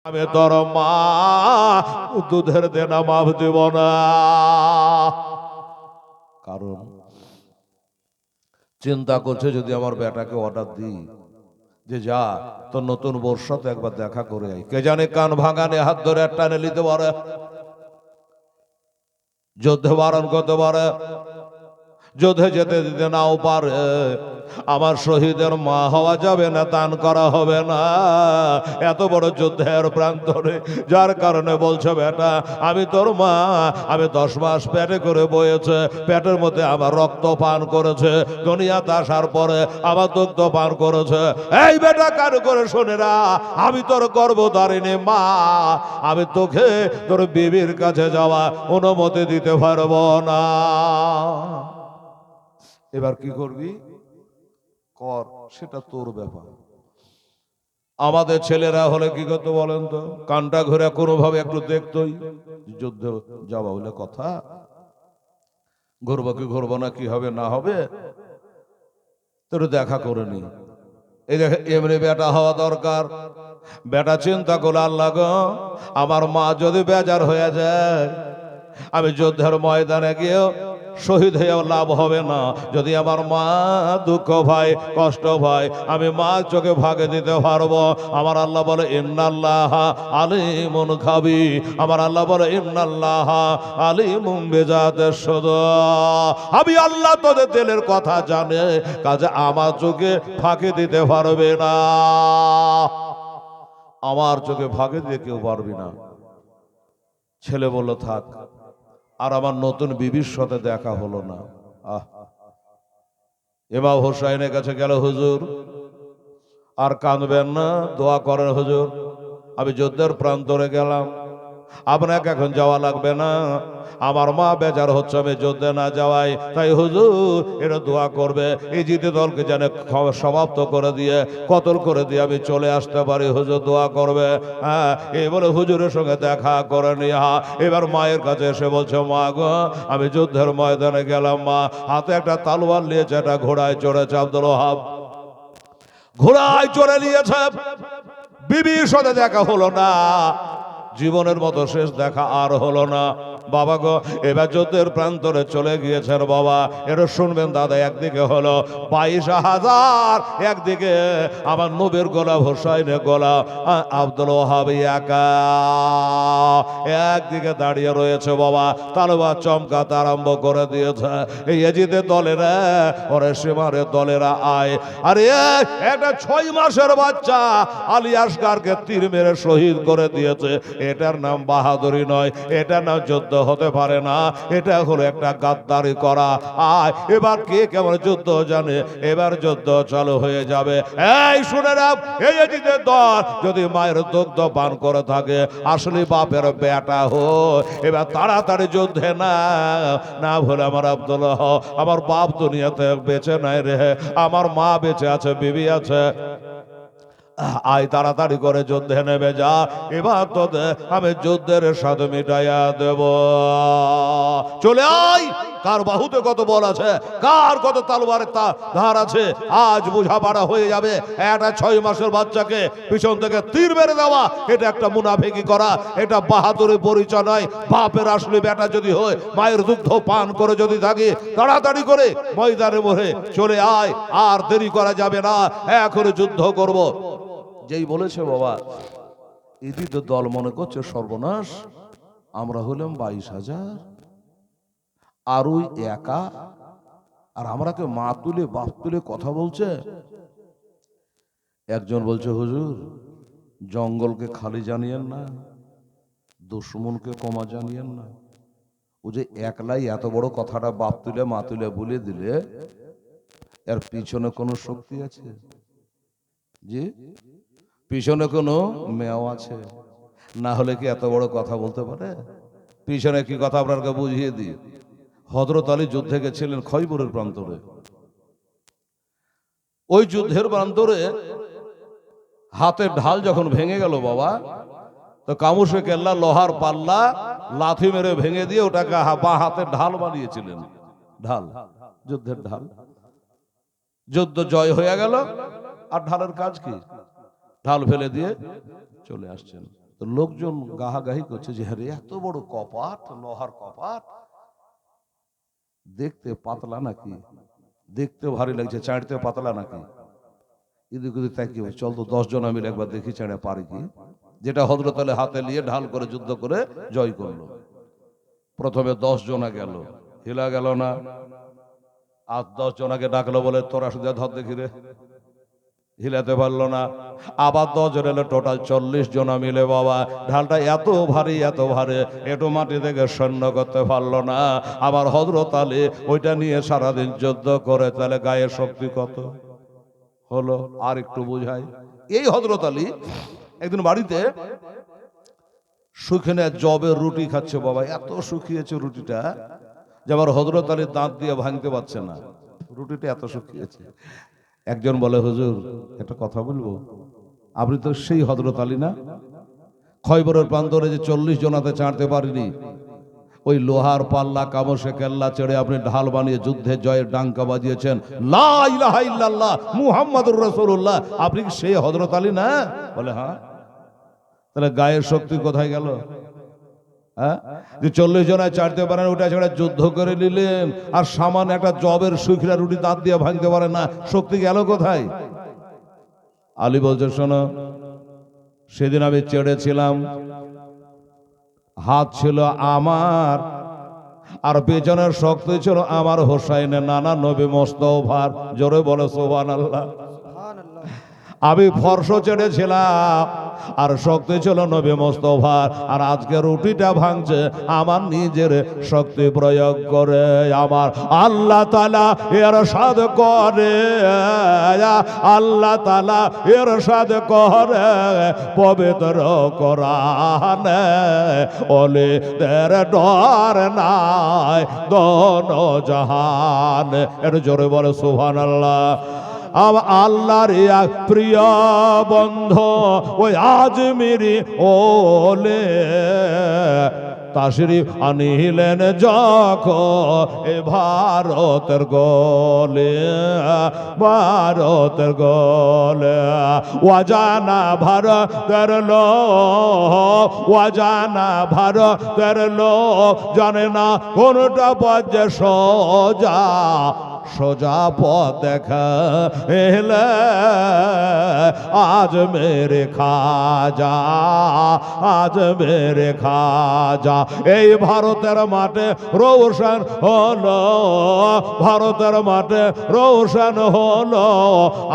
আমি তোর মা দুধের দেনা মাফ দেব না। কারণ চিন্তা করছে যদি আমার বেটাকে অর্ডার দিই যে যা তোর নতুন বর্ষ তো একবার দেখা করে আই, কে জানে কান ভাঙানে হাত ধরে টানে নিতে পারে, যুদ্ধে বারণ করতে পারে, যুদ্ধে যেতে দিতে নাও পারে। আমার শহীদের মা হওয়া যাবে না, দান করা হবে না এত বড় যুদ্ধের প্রান্তরে। যার কারণে বলছে বেটা আমি তোর মা, আমি 10 মাস পেটে করে বয়েছে, পেটের মধ্যে আমার রক্ত পান করেছে, দুনিয়াতে আসার পরে আমার দুগ্ধ পান করেছে। এই বেটা কার করে শোনে না, আমি তোর গর্ভধারিণী মা, আমি তোকে তোর বিবির কাছে যাওয়া অনুমতি দিতে পারবো না। এবার কি করবি কর, সেটা তোর ব্যাপার। আমাদের ছেলেরা হলে কি করতো বলেন তো, কানটা ঘুরে কোনোভাবে একটু দেখতোই, যুদ্ধ যাওয়া হলে কথা, ঘুরবো কি ঘুরবো না, কি হবে না হবে তোর দেখা করে নি। এই দেখে এমনি বেটা হওয়া দরকার। বেটা চিন্তা করে আল্লাহ গো, আমার মা যদি বেজার হয়ে যায়, আমি যুদ্ধের ময়দানে গিয়েও শহীদ হয়েও লাভ হবে না। যদি আমার মা দুঃখ ভাই কষ্ট ভাই, আমি মা চোখে ভাগে দিতে পারবো। আমার আল্লাহ বলে ইন্নাল্লাহ আলিমুন খাবি, আমার আল্লাহ বলে ইন্নাল্লাহ আলিমুন বিজাতিস সুদূর, আমি আল্লাহ তোদের দিলের কথা জানে, কাজে আমার চোখে ফাঁকি দিতে পারবে না, আমার চোখে ফাঁকি দিয়ে কেউ পারবি না। ছেলে বলল থাক। আর আমার নতুন বিবির সাথে দেখা হলো না। ইমাম হোসাইনের কাছে গেল, হুজুর আর কাঁদবেন না, দোয়া করেন হুজুর, আমি যুদ্ধের প্রান্তরে গেলাম, আপনাকে এখন যাওয়া লাগবে না, আমার মা বেজার হচ্ছে আমি যুদ্ধে না যাওয়াই, তাই হুজুর এটা দোয়া করবে এই জিতে দলকে যেন সমাপ্ত করে দিয়ে কতল করে দিয়ে আমি চলে আসতে পারি, হুজুর দোয়া করবে। হ্যাঁ, এই বলে হুজুরের সঙ্গে দেখা করে নিয়া এবার মায়ের কাছে এসে বলছে মা গো, আমি যুদ্ধের ময়দানে গেলাম মা, হাতে একটা তালোয়ার নিয়েছে, একটা ঘোড়ায় চড়েছে, আব্দুল ওহাব ঘোড়ায় চড়ে নিয়েছে, বিবির সাথে দেখা হলো না, জীবনের মতো শেষ দেখা আর হলো না। বাবা গো, এবার যুদ্ধের প্রান্তরে চলে গিয়েছেন বাবা, এটা শুনবেন দাদা, একদিকে হলো 22,000, একদিকে আমার নবীর গোলাম হোসাইনের গোলাম আব্দুল ওহাব একা একদিকে দাঁড়িয়ে রয়েছে বাবা, তালবাদ চমকাতে আরম্ভ করে দিয়েছে। এই এজিদের দলেরা ওরে সীমারের দলেরা আয়, আরে একটা 6 মাসের বাচ্চা আলী আসগারকে তীর মেরে শহীদ করে দিয়েছে, এটার নাম বাহাদুরি নয়, এটার নাম যুদ্ধ হতে পারে না, এটা হলো একটা গাদ্দারি করা। আয় এবার কে কেমন যুদ্ধ জানে, এবার যুদ্ধ চালু হয়ে যাবে। এই শুনে রাখ, এই এজিদের দল যদি মায়ের দুগ্ধ পান করে থাকে, আসলে বাপের বেটা হো, এবার তাড়াতাড়ি যুদ্ধে না না ভুলে আমার আব্দুল্লাহ, আমার বাপ দুনিয়াতে বেঁচে নাই রে, আমার মা বেঁচে আছে, বিবি আছে, আয় তাড়াতাড়ি করে যুদ্ধে নেমে যা, এবার তোদের আমি যুদ্ধের সাথে মিটাইয়া দেব। চলে আয়, কার বাহুতে কত বল আছে, কার কত তলোয়ারের ধার আছে, আজ বোঝাপড়া হয়ে যাবে। একটা 6 মাসের বাচ্চাকে পিছন থেকে তীর মেরে দেওয়া, এটা একটা মুনাফিকি করা, এটা বাহাদুরি পরিচয় নয়। বাপের আসলে বেটা যদি হয়, মায়ের দুগ্ধ পান করে যদি থাকে, তাড়াতাড়ি করে ময়দানে মরে চলে আয়, আর দেরি করা যাবে না, এখন যুদ্ধ করব। যেই বলেছে বাবা, এদি তো দল মনে করছে সর্বনাশ, আমরা হলাম 22,000 আর ওই একা, আর আমরাকে মা তুলে বাপ তুলে কথা বলছে। একজন বলছে হুজুর জঙ্গলকে খালি জানিয়েন না, দুশ্মনকে কমা জানিয়েন না। ও যে একলাই এত বড় কথাটা বাপ তুলে মা তুলে বলে দিলে, এর পিছনে কোনো শক্তি আছে? জি, পিছনে কোনো মেয়াও আছে, না হলে কি এত বড় কথা বলতে পারে? পিছনে কি কথা আপনাকে বুঝিয়ে দিই। হযরত আলী যুদ্ধে গেছিলেন খয়বরের প্রান্তরে, ওই যুদ্ধের প্রান্তরে হাতের ঢাল যখন ভেঙে গেল বাবা, তো কামুশে কেল্লা লোহার পাল্লা লাথি মেরে ভেঙে দিয়ে ওটাকে বা হাতের ঢাল বানিয়েছিলেন, ঢাল, যুদ্ধের ঢাল। যুদ্ধ জয় হয়ে গেল, আর ঢালের কাজ কি? ঢাল ফেলে দিয়ে চলে আসছেন। তো লোকজন গাহাগাহি করছে যে আরে এত বড় কপাট, লোহার কপাট, দেখতে পাতলা নাকি, দেখতে ভারী লাগছে, চাঁড়তে পাতলা নাকি। এদিক ওদিক তাকিয়ে চল তো 10 জন মিলে একবার দেখি চাঁড়ে পারি কি। যেটা হযরত আলী হাতে নিয়ে ঢাল করে যুদ্ধ করে জয় করলো। প্রথমে 10 জনা গেল, হিলা গেল না। আর 10 জনাকে ডাকলো, বলে তোরা শুধু ধর দেখি রে, হিলাতে পারলো না। আবার 10 জন এলো, টোটাল 40 জনা মিলে বাবা ঢালটা এত ভারী একটু মাটি থেকে সৈন্য করতে পারলো না। আবার হযরত আলী ওইটা নিয়ে সারাদিন যুদ্ধ করে, তাহলে গায়ের শক্তি কত হলো আর একটু বুঝাই। এই হযরত আলী একদিন বাড়িতে শুকনো জবের রুটি খাচ্ছে বাবা, এত শুকিয়েছে রুটিটা যে আমার হযরত আলী দাঁত দিয়ে ভাঙতে পারছে না, রুটিটা এত শুকিয়েছে। একজন বলে, হুজুর একটা কথা বলবো, আপনি তো সেই হযরত আলী না, খয়বরের প্রান্তরে যে 40 জনাতে চাঁড়তে পারিনি, ওই লোহার পাল্লা কামসে কেল্লা চেড়ে আপনি ঢাল বানিয়ে যুদ্ধে জয়ের ডাঙ্কা বাজিয়েছেন, লা ইলাহা ইল্লাল্লাহ মুহাম্মাদুর রাসূলুল্লাহ, আপনি কি সেই হযরত আলী না? বলে হ্যাঁ। তাহলে গায়ের শক্তি কোথায় গেল? হ্যাঁ, যে 40 জনায় চাড়তে পারেন ওটা ছেড়ে যুদ্ধ করে নিলেন, আর সামান্য একটা জবের শুকনা রুটি দাঁত দিয়ে ভাঙতে পারে না, শক্তি গেল কোথায়? আলী বলছে, শোনো, সেদিন আমি চেড়েছিলাম, হাত ছিল আমার, আর পেছনের শক্তি ছিল আমার হোসাইনের নানা নবী মোস্তফার। জোরে বলে সুবহানাল্লাহ। আমি ফর্শ চেড়েছিলাম আর শক্তি ছিল নবী মোস্তফার, আর আজকে রুটিটা ভাঙছে আমার নিজের শক্তি প্রয়োগ করে। আমার আল্লাহ তাআলা ইরশাদ করে, আল্লাহ তাআলা ইরশাদ করে পবিত্র কোরআনে, ওলিদের ডর নাই দোনো জাহান। এর জোরে বলে সুবহানাল্লাহ। আল্লাহর এক প্রিয় বন্ধু ওই আজমিরি ওলে তাশরিফ আনিলেন যখন এ ভারতের গলে, ভারতের গলে। ওয়াজানা ভারতের লোক, ওয়াজানা ভারতের লোক জানে না কোনটা পথ সোজা, সোজা পথ দেখা এলে আজ মেরে খাজা, আজ মেরে খাজা। এই ভারতের মাঠে রোশন হলো, ভারতের মাঠে রোশন হলো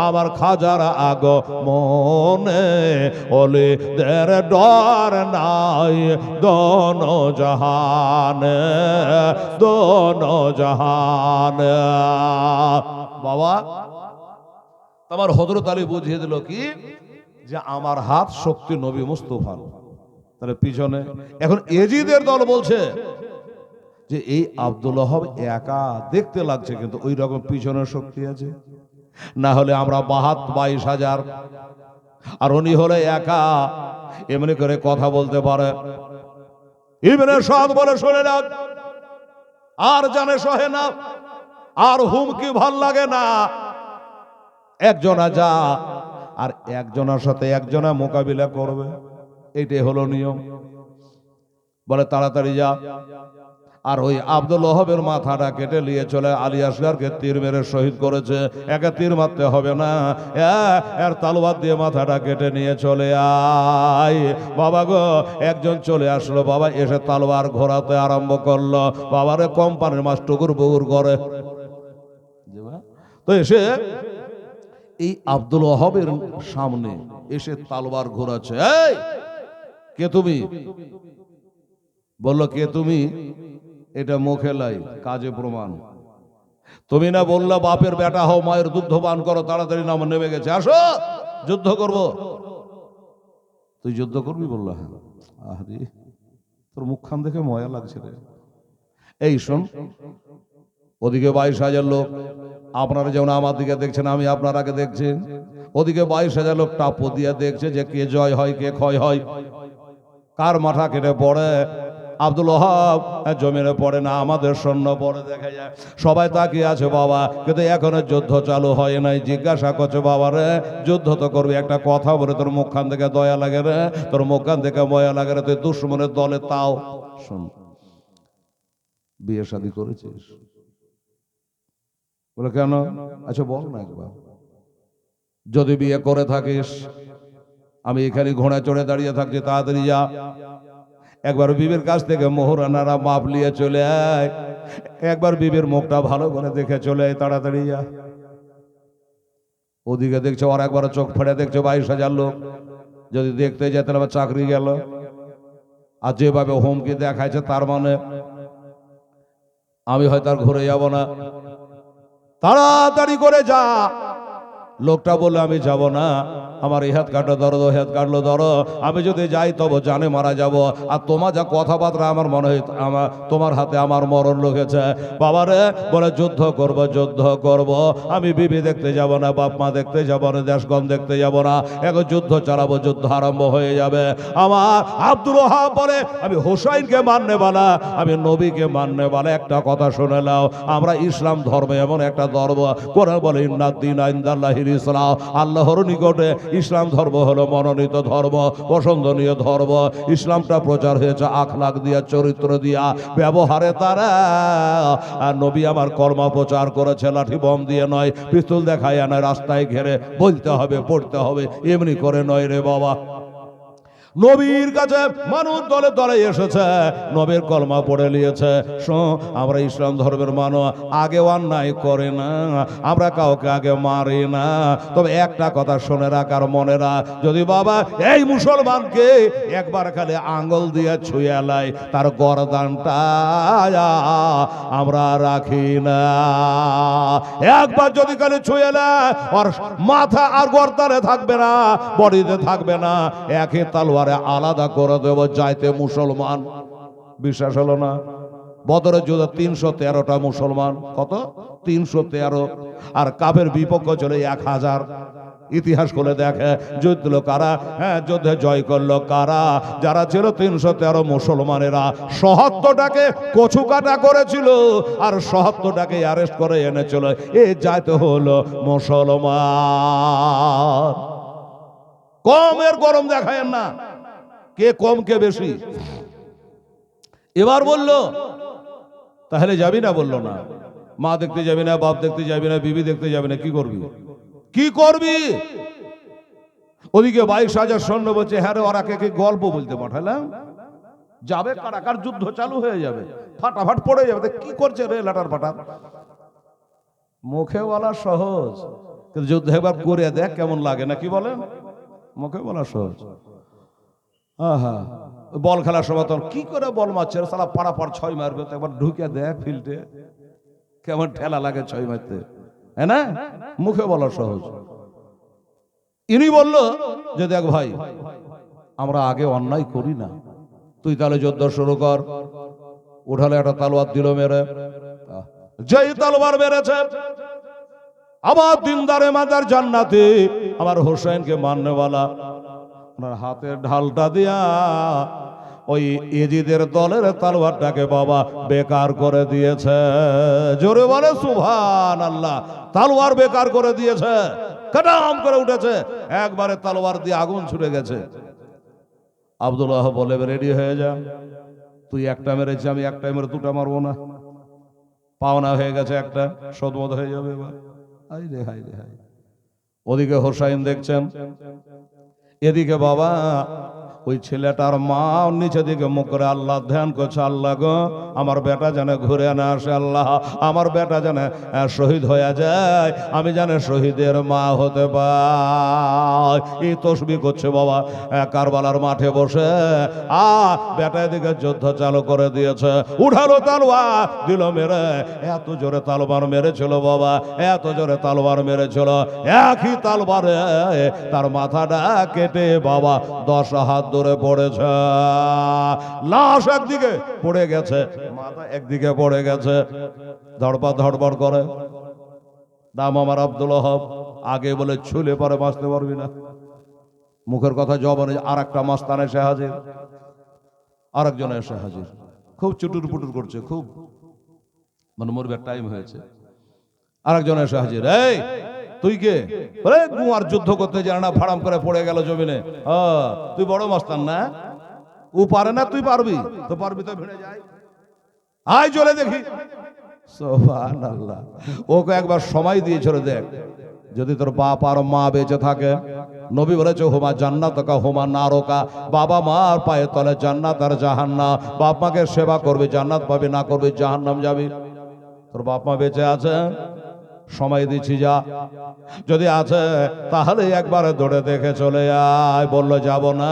আমার খাজার আগমনে, ওলিদের ডর নাই দোনো জাহানে, দোনো জাহানে। বাবা তোমার হযরত আলী বুঝিয়ে দিল কি, যে আমার হাত শক্তি নবী মুস্তাফার। তাহলে পিছনে এখন এজিদের দল বলছে যে এই আব্দুল ওহাব একা দেখতে লাগছে, কিন্তু ওই রকম পিছনের শক্তি আছে, না হলে আমরা 22,000 আর উনি হলে একা, এমনি করে কথা বলতে পারে। ইবনে সাদ বলে, শুনে না আর জানে সহে না, আর হুমকি ভাল লাগে না, একজনা যা আর একজনের সাথে একজনা মোকাবিলা করবে, এইটাই হলো নিয়ম। বলে তাড়াতাড়ি যা। আর ওই আব্দুল ওহাবের মাথাটা কেটে নিয়ে চলে আলী আসগরকে তীর মেরে শহীদ করেছে। একে তীর মারতে হবে না, এর তলোয়ার দিয়ে মাথাটা কেটে নিয়ে চলে আয়। বাবা গো, একজন চলে আসলো বাবা, এসে তলোয়ার ঘোরাতে আরম্ভ করলো। বাবারে কোম্পানির মাছ টুকুর বুকুর করে তো এসে এই আব্দুল ওহাবের সামনে এসে তলোয়ার ঘোরাচ্ছে। এই কে তুমি? বললো কে তুমি? এটা মুখে লাই, কাজে প্রমাণ। তুমি না বললা বাপের বেটা হও, মায়ের দুগ্ধ পান করো, তাড়াতাড়ি নাম নেমে গেছে, আসো যুদ্ধ করব। তুই যুদ্ধ করবি? বললো হ্যাঁ। আরে তোর মুখখান দেখে মজা লাগছে রে। এই শোন, ওদিকে 22,000 লোক, আপনারা যেমন আমার দিকে দেখছেন, আমি আপনার আগে দেখছি, ওদিকে 22,000 লোক টাপো দিয়ে দেখছে যে কে জয় হয় কে ক্ষয় হয়, কার মাথা কেটে পড়ে। আব্দুল ওহাব জমিনে পড়ে না, আমাদের সৈন্য পড়ে দেখা যায়। সবাই তাকিয়ে আছে বাবা, কিন্তু এখনো যুদ্ধ চালু হয় নাই। জিজ্ঞাসা করছে বাবা রে, যুদ্ধ তো করবি, একটা কথা বলে তোর মুখখান থেকে দয়া লাগে রে, তোর মুখখান থেকে ময়া লাগে রে, তুই দুশ্মনের দলে তাও শোন, বিয়ে শাদী করেছিস? বলে কেন? আচ্ছা বল না একবার, যদি বিয়ে করে থাকিস আমি এখানে ঘোড়া চড়ে দাঁড়িয়ে থাকছি, তাড়াতাড়ি যা, একবার বিবির কাছ থেকে মোহরানারা মাপ নিয়ে চলে আয়, একবার বিবির মুখটা ভালো করে দেখে চলে আয়, তাড়াতাড়ি যা। ওদিকে দেখছো আর একবার চোখ ফেড়ে দেখছো 22,000 লোক, যদি দেখতে যায় তাহলে আমার চাকরি গেল। আর যেভাবে হুমকি দেখাইছে তার মানে আমি হয়তো আর ঘুরে যাব না, তাড়াতাড়ি করে যা। লোকটা বললো আমি যাব না, আমার এই হাত কাটলো ধরো, ওই হাত কাটলো ধরো, আমি যদি যাই তবে জানে মারা যাব। আর তোমার যা কথাবার্তা আমার মনে হয় আমার তোমার হাতে আমার মরণ লেগেছে। বাবারে বলে যুদ্ধ করব, যুদ্ধ করব, আমি বিবি দেখতে যাব না, বাপ মা দেখতে যাব না, দেশগণ দেখতে যাব না, এখন যুদ্ধ চালাবো, যুদ্ধ আরম্ভ হয়ে যাবে। আমার আব্দুল ওহাব বলে আমি হুসাইনকে মাননে বালা, আমি নবীকে মাননে বালা। একটা কথা শুনে নাও, আমরা ইসলাম ধর্মে এমন একটা ধর্ম, কোরআন বলে ইন্নাদ্দিন ইনদাল্লাহিল ইসলাম, আল্লাহর নিকটে ইসলাম ধর্ম হলো মনোনীত ধর্ম, পছন্দনীয় ধর্ম। ইসলামটা প্রচার হয়েছে আখলাক দিয়া, চরিত্র দিয়া, ব্যবহারে তারা। আর নবী আমার কর্মা প্রচার করেছে লাঠি বম দিয়ে নয়, পিস্তল দেখায় নয়, রাস্তায় ঘেরে বলতে হবে, পড়তে হবে, এমনি করে নয় রে বাবা। নবীর কাছে মানুষ দলে দলে এসেছে, নবীর কলমা পড়ে নিয়েছে। আমরা ইসলাম ধর্মের মানুষ, আগে অন্যায় করে না, আমরা কাউকে আগে মারি না। তবে একটা কথা শুনে রাখ আর মনে রাখ, যদি বাবা এই মুসলমানকে একবার খালি আঙ্গুল দিয়ে ছুঁয়ে লাই, তার গরদানটা আমরা রাখি না। একবার যদি খালি ছুঁয়ে লাই, আর মাথা আর গরদানে থাকবে না, বডিতে থাকবে না, একই তালওয়ার আলাদা করে দেব যাইতে মুসলমান। বিশ্বাস হলো না? বদরের যুদ্ধে 313টা মুসলমান, কত? 313। আর কাফের বিপক্ষ ছিল 1000। ইতিহাস খুলে দেখে যুদ্ধ কারা, হ্যাঁ যুদ্ধে জয় করলো কারা? যারা ছিল 313 মুসলমানেরা ৭০টাকে কচু কাটা করেছিল, আর ৭০টাকে অ্যারেস্ট করে এনেছিল। এ যাইতে হলো মুসলমান। কমের গরম দেখায় না, কে কম কে বেশি। এবার বলল তাহলে যাবি না? বললো না। মা দেখতে যাবি না, বাপ দেখতে যাবি না, বিবি দেখতে যাবি না, কি করবি? কি করবি? ওদিকে 22,000 সৈন্য বলছে হ্যাঁ রে, ওরা কে গল্প বলতে পাঠালাম, যাবে কারাকার, যুদ্ধ চালু হয়ে যাবে, ফাটাফাট পড়ে যাবে। কি করছে রে লাটার ফাটার? মুখে বলা সহজ, কিন্তু যুদ্ধ একবার করে দেখ কেমন লাগে, না কি বলেন? মুখে বলা সহজ। হ্যাঁ, বল খেলার সময় তখন কি করে বল মারছে, সালা পাড়াপাড় 6 মারবে, তো একবার ঢুকে দেখ ফিল্ডে কেমন ঠেলা লাগে 6 মারতে, হ্যাঁ না? মুখে বলা সহজ। ইনি বলল যে দেখ ভাই, আমরা আগে অন্যায় করি না, তুই তাহলে যুদ্ধ শুরু কর। উঠালে একটা তালোয়ার দিল মেরে, যেই তালোয়ার মেরেছে আমার দিনদারে মাদার জান্নাতে আমার হোসেনকে মাননেওয়ালা ওনার হাতের ঢালটা দিয়া ওই ইজিদের দলের তালোয়ারটাকে বাবা বেকার করে দিয়েছে। জোরে বলে সুবহানাল্লাহ। তালোয়ার বেকার করে দিয়েছে, কাটাম করে উঠেছে, একবারে তালোয়ার দিয়ে আগুন ছুটে গেছে। আব্দুল্লাহ বলে রেডি হয়ে যা, তুই একটা মেরেছি, আমি একটা মেরে 2টা মারবো না, পাওনা হয়ে গেছে একটা, সদমত হয়ে যাবে এবার। হাই রে হাই রে হাই। ওদিকে হোসাইন দেখছেন, এদিকে বাবা ওই ছেলেটার মা নিচে দিকে মুখ করে আল্লাহ ধ্যান করছে, আল্লাহ গো আমার বেটা যেন ঘুরে না আসে, আল্লাহ আমার বেটা যেন শহীদ হয়ে যায়, আমি যেন শহীদের মা হতে পাই। এই তসবিহ করছে বাবা কারবালার মাঠে বসে। বেটা এদিকে যুদ্ধ চালু করে দিয়েছে, উঠালো তালোয়ার দিল মেরে, এত জোরে তালোয়ার মেরেছিল বাবা, এত জোরে তালোয়ার মেরেছিল, একই তালোয়ারে তার মাথাটা কেটে বাবা 10 হাত দূরে পড়েছে। লাশ একদিকে পড়ে গেছে, মাথা একদিকে পড়ে গেছে, ধড়পড় ধড়পড় করে। নাম আমার আব্দুল ওহাব। আগে বলে ছুলে পরে বাঁচতে পারবি না, মুখের কথা জবানে আর একটা মাস্তান এসে হাজির, আরেকজন এসে হাজির। খুব চুটুর পুটুর করছে, খুব মানে মরবার টাইম হয়েছে। আরেকজন এসে হাজির, এই তুই কে? বলে গুয়ার যুদ্ধ করতে জানে না, ফাড়াম করে পড়ে গেল জমিনে। তুই বড় মস্তান না? ও পারে না, তুই পারবি? তো পারবি তো ভিড়ে যাই, আয় চলে দেখি। সুবহানাল্লাহ। ওকে একবার সময় দিয়েছিল, দেখ যদি তোর বাপ আর মা বেঁচে থাকে, নবী বলেছে হুমা জান্নাত কা হুমা নারকা, বাবা মার পায়ে তলে জান্নাত আর জাহান্নাম। বাপ মাকে সেবা করবি জান্নাত পাবি, না করবি জাহান্নাম যাবি। তোর বাপ মা বেঁচে আছে, সময় দিচ্ছি যা, যদি আছে তাহলে একবারে দৌড়ে দেখে চলে আয়। বললো যাব না,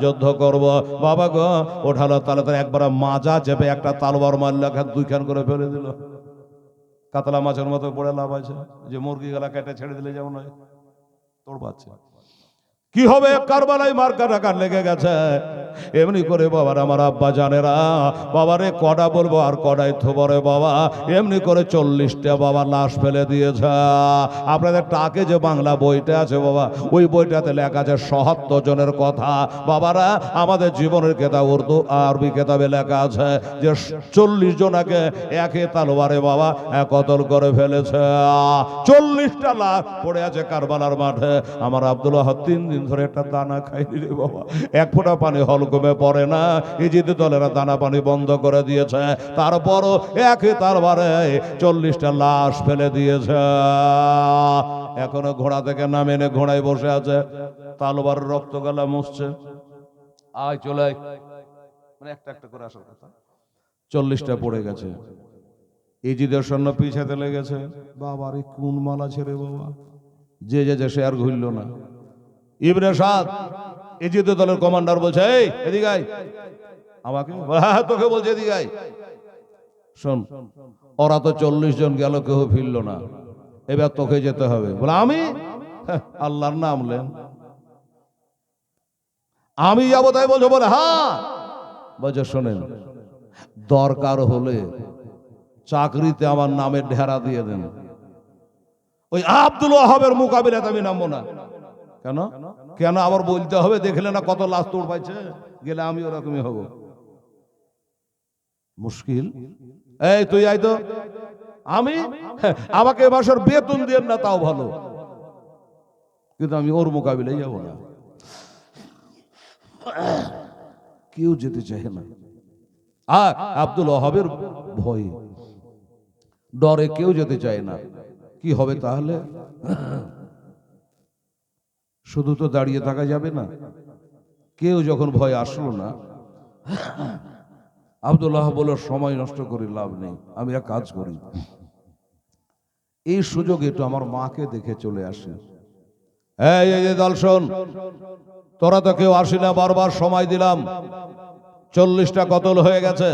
যুদ্ধ করব। বাবা গো ওঠালো, তাহলে তো একবারে মাজা চেপে একটা তালবার মারলে দুইখান করে ফেলে দিল। কাতলা মাছের মতো পড়ে লাভ আছে, যে মুরগি গলা কেটে ছেড়ে দিলে যেমন হয়, তোর বাচ্চা কি হবে? কারবালায় মার কাটা লেগে গেছে। এমনি করে বাবার আমার আব্বা জানেরা, বাবারে কটা বলবো আর কটাই থবরে বাবা, এমনি করে 40টা বাবা লাশ ফেলে দিয়েছে। আপনাদের টাকে যে বাংলা বইটা আছে বাবা, ওই বইটাতে লেখা আছে ৭৭ জনের কথা। বাবারা আমাদের জীবনের কেতাব, উর্দু আরবি কেতাবে লেখা আছে যে 40 জনাকে একে তালবারে বাবা কতল করে ফেলেছে। 40টা লাশ পড়ে আছে কারবালার মাঠে। আমার আব্দুল্লাহ 3 দিন ধরে একটা দানা খাইনি রে বাবা, এক ফোঁটা পানি হলকমে পড়ে না। ইজিদি দলেরা দানা পানি বন্ধ করে দিয়েছে, তারপরও একে তারবারে 40টা লাশ ফেলে দিয়েছে। এখনো ঘোড়া থেকে নামে এনে ঘোড়ায় বসে আছে, তালবার রক্ত গলা মুছছে। আয় চলে আয়, মানে একটা একটা করে আসার কথা। 40টা পড়ে গেছে। ইজিদের সৈন্য পিছাতে লেগেছে। বাবার এই কোন মালা ছেড়ে বাবা, যে সে আর ঘুরল না। ইবনে সাদ ইজিদ দলের কমান্ডার বলছে, এই এদিকে আয়। আমাকে? হ্যাঁ তোকে বলছে এদিকে আয়। শোন, ওরা তো 40 জন গেল, কেউ ফিরল না, এবার তোকে যেতে হবে। বলে আমি? আল্লাহর নাম লেন, আমি যাবো তাই বলছো? বলে হ্যাঁ। বলছে শোনেন, দরকার হলে চাকরিতে আমার নামে ঢেরা দিয়ে দেন, ওই আব্দুল ওয়াহাবের মোকাবিলাতে আমি নামবো না। কেন? কেন আবার বলতে হবে? দেখলে না কত লাশ তোড় পাইছে, গেলে আমি ওরকমই হব। মুশকিল। এই তুই আই তো। আমি? আমাকে এ মাসের বেতন দিয়ে না তাও ভালো, কিন্তু আমি ওর মোকাবিলায় যাব না। কেউ যেতে চায় না। আর আব্দুল ওয়াহাবের ভয়ে ডরে কেউ যেতে চায় না। কি হবে তাহলে? শুধু তো দাঁড়িয়ে থাকা যাবে না। কেউ যখন ভয় আসলো না, আব্দুল্লাহ বলল সময় নষ্ট করে লাভ নেই, আমি এক কাজ করি, এই সুযোগে একটু আমার মাকে দেখে চলে আসি। এই যে দল শোন, তোরা তো কেউ আসি না, বারবার সময় দিলাম, 40টা কতল হয়ে গেছে,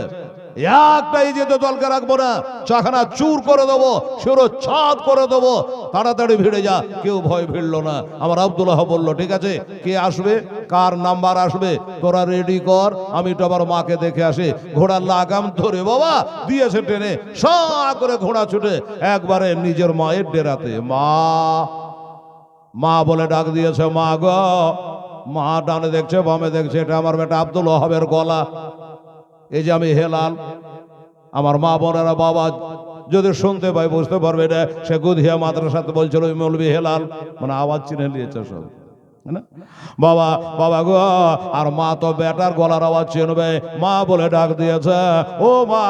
একটাই যেতে দলকে রাখবো না, চাখানা চুর করে দেবো, শিরো ছাদ করে দেবো, তাড়াতাড়ি ভিড়ে যা। কেউ ভয় ভিড়লো না। আমার আব্দুল্লাহ বলল ঠিক আছে, কে আসবে, কার নাম্বার আসবে, তোরা রেডি কর, আমি তো আমার মাকে দেখে আসি। ঘোড়ার লাগাম ধরে বাবা দিয়েছে টেনে, সা করে ঘোড়া ছুটে একবারে নিজের মায়ের ডেরাতে। মা মা বলে ডাক দিয়েছে, মা গো। মা ডানে দেখছে, বামে দেখছে, এটা আমার বেটা আব্দুল ওয়াহাবের গলা। এই যে আমি হেলাল, আমার মা বোনেরা বাবা যদি শুনতে পাই বুঝতে পারবে না, সে গুধিয়া মাদ্রাসাতে বলছিল ওই মৌলবি হেলাল, মানে আওয়াজ চিনে নিয়েছে সব না বাবা। বাবা গো, আর মা তো বেটার গলার আওয়াজ চিনবে, মা বলে ডাক দিয়েছে, ও মা।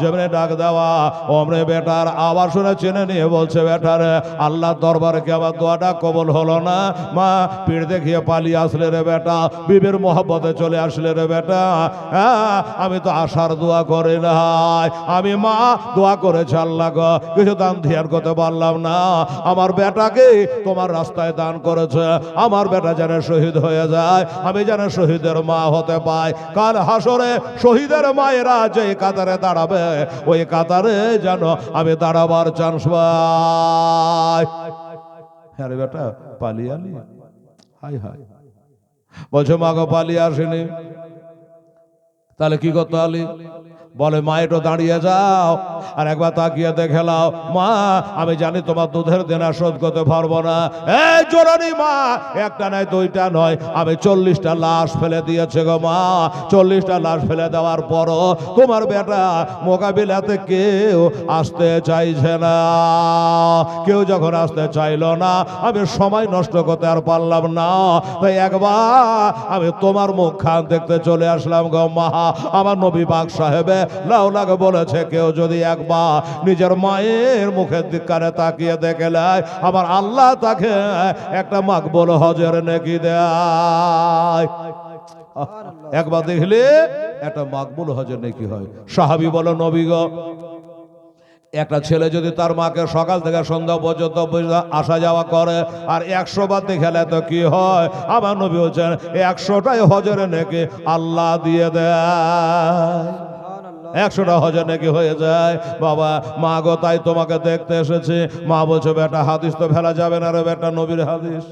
যেমনি ডাক দেওয়া অমরে বেটার আওয়াজ শুনে চিনে নিয়ে বলছে, বেটার আল্লাহ দরবারে কি আমার দোয়াটা কবল হলো না? মা পিঠ দেখিয়ে পালিয়ে আসলে রে বেটা, বিবির মোহব্বতে চলে আসলে রে বেটা। আমি তো আশার দোয়া করে নাই, আমি মা দোয়া করেছে আল্লাহ গো, কিছু দান ধ্যান করতে পারলাম না, আমার বেটাকে তোমার রাস্তায় দান করেছে, আমার বেটা যেন শহীদ হয়ে যায়, আমি যেন শহীদের মা হতে পাই। কাল হাসরে শহীদের মায়েরা যে কাতারে দাঁড়াবে, ওই কাতারে যেন আমি দাঁড়াবার চান্স পাই। হ্যাঁ রে বেটা, পালিয়ে আলি? High high. বলছে মা গো পালিয়ে আসেনি, তাহলে কি করতে আলী বলে, মা একটু দাঁড়িয়ে যাও আর একবার তাকিয়ে দেখে নাও। মা আমি জানি তোমার দুধের দেনা শোধ করতে পারবো না। এই জোরানি মা, একটা নয় দুইটা নয়, আমি 40টা লাশ ফেলে দিয়েছে গো মা। 40টা লাশ ফেলে দেওয়ার পরও তোমার বেটা মোকাবিলাতে কেউ আসতে চাইছে না। কেউ যখন আসতে চাইলো না, আমি সময় নষ্ট করতে আর পারলাম না, তাই একবার আমি তোমার মুখখান দেখতে চলে আসলাম গো মা। আমার নবী পাক সাহেবে লাউলাকে বলেছে, কেউ যদি একবার নিজের মায়ের মুখের দিকে তাকিয়ে দেখে নেয়, আমার আল্লাহ তাকে একটা মাকবুল হজের নেকি দেয়। একবার দেখলে একটা মাকবুল হজের নেকি হয়। সাহাবী বলো, নবী গো, একটা ছেলে যদি তার মাকে সকাল থেকে সন্ধ্যা পর্যন্ত আসা যাওয়া করে আর 100 বার দেখে নেয় তো কি হয়? আমার নবী বলছেন 100টাই হজের নেকি আল্লাহ দিয়ে দেয়। 100টা হজের নাকি হয়ে যায়। বাবা মা গো, তাই তোমাকে দেখতে এসেছি। মা বলছে, বেটা হাদিস তো ফেলা যাবে না রে বেটা, নবীর হাদিস।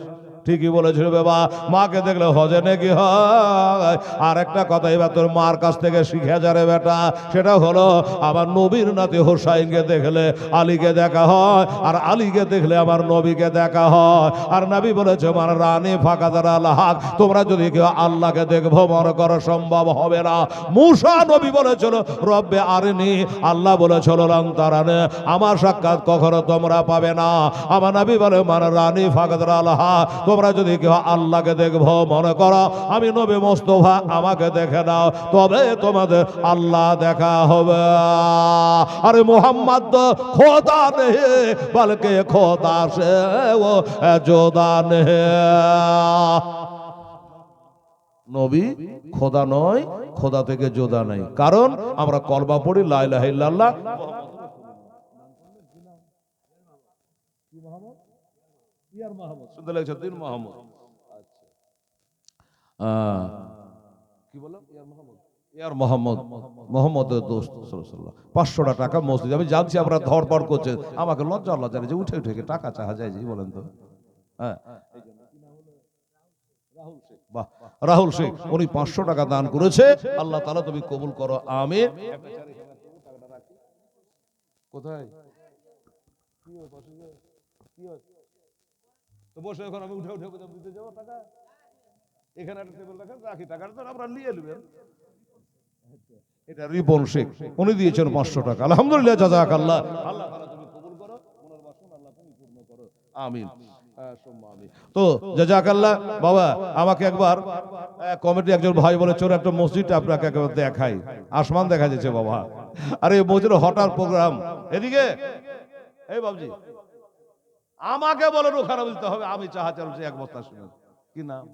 ঠিকই বলেছিল বাবা, মাকে দেখলে হজে নাকি হয়। আর একটা কথা এবার তোর মার কাছ থেকে শিখে যারে বেটা, সেটা হলো আমার নবীর নাতি হোসাইনকে দেখলে আলীকে দেখা হয়, আর আলীকে দেখলে আমার নবীকে দেখা হয়। আর নবী বলেছে, আমার রানী ফাঁকাদার আল্লাহ, তোমরা যদি কেউ আল্লাহকে দেখবো মনে করো সম্ভব হবে না। মুসা নবী বলেছিল, রব্বে আরিনি, আল্লাহ বলেছিল লান্তারানে, আমার সাক্ষাৎ কখনো তোমরা পাবে না। আমার নবী বলে, মানে রানী ফাঁকাদার আল্লাহ, তোমরা যদি কেউ আল্লাহকে দেখবো মনে করো আমি নবী মুস্তাফা, আমাকে দেখে নাও, তবে তোমাদের আল্লাহ দেখা হবে। আরে মোহাম্মদ তো খোদা নেই, বলকে খোদা সে ও জোদা নেই। নবী খোদা নয়, খোদা থেকে জোদা নেই। কারণ আমরা কলমা পড়ি লা ইলাহা ইল্লাল্লাহ। টাকা মসজিদ আমি জানছি আপনারা ধরপড় করছেন, আমাকে লজ্জা যে উঠে উঠে টাকা চাহা যায়, বলেন তো। হ্যাঁ, রাহুল শেখ উনি 500 টাকা দান করেছে। আল্লাহ তাআলা তুমি কবুল করো, আমিন। কোথায় তো বসে, এখন আমি উঠে উঠে কোথাও দিতে যাবো টাকা? এখানে একটা টেবিল রাখেন, রাখি টাকাটা আপনারা নিয়ে নেবেন। এটা রিপন শেখ, উনি দিয়েছেন 500 টাকা। আলহামদুলিল্লাহ, জাযাকাল্লাহ। আল্লাহ তাআলা তুমি কবুল করো, ওনার বাসনা আল্লাহ তুমি পূর্ণ করো, আমিন। তো জাযাকাল্লাহ। বাবা আমাকে একবার কমিটি একজন ভাই বলে, চোর একটা মসজিদ আপনাকে একবার দেখাই, আসমান দেখা যাচ্ছে বাবা। আরে মসজিদে হঠাৎ প্রোগ্রাম এদিকে, এই বাবজি আমাকে বলে ওখানে বুঝতে হবে, আমি চাহা চালছি এক বস্তা শুনে। কি নাম?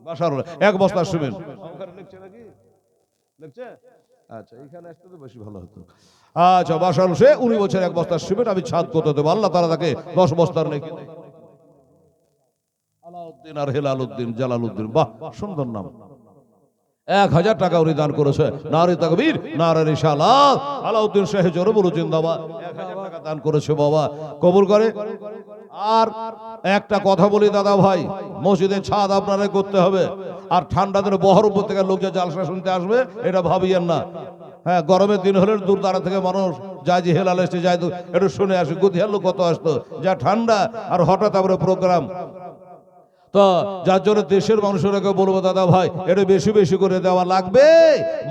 বাশারুল, এক বস্তা শুনেন। ওখানে লিখছে নাকি? লিখছে? আচ্ছা, এখানে আসতে তো বেশি ভালো হতো। আচ্ছা, বাশারুল সে উনি বলছেন এক বস্তা শুনেন, আমি ছাদ করতে দেবো। আল্লাহ তাআলা তাকে 10 বস্তার নেকি দেয়। আলাউদ্দিন আর হেলালউদ্দিন জালালউদ্দিন, বাহ সুন্দর নাম। 1000 টাকা উনি দান করেছে। নারে তাকবীর, নারে রিসালাত। আলাউদ্দিন শাহ জরবুল জিন্দাবাদ, 1000 টাকা দান করেছে। বাবা কবুল করে। আর একটা কথা বলি দাদা ভাই, মসজিদের ছাদ আপনারা করতে হবে। আর ঠান্ডা দিনে বহরমপুর থেকে লোক যে জালসা শুনতে আসবে, এটা ভাবিয়েন না। হ্যাঁ, গরমের দিন হলে দূর দাঁড়া থেকে মানুষ যায়, যে হেলাল এসে যায়, তো একটু শুনে আসে। গুদিয়ার লোক কত আসতো, যা ঠান্ডা, আর হঠাৎ আমরা প্রোগ্রাম। তো যার জন্য দেশের মানুষেরাকে বলবো, দাদা ভাই এটা বেশি বেশি করে দেওয়া লাগবে।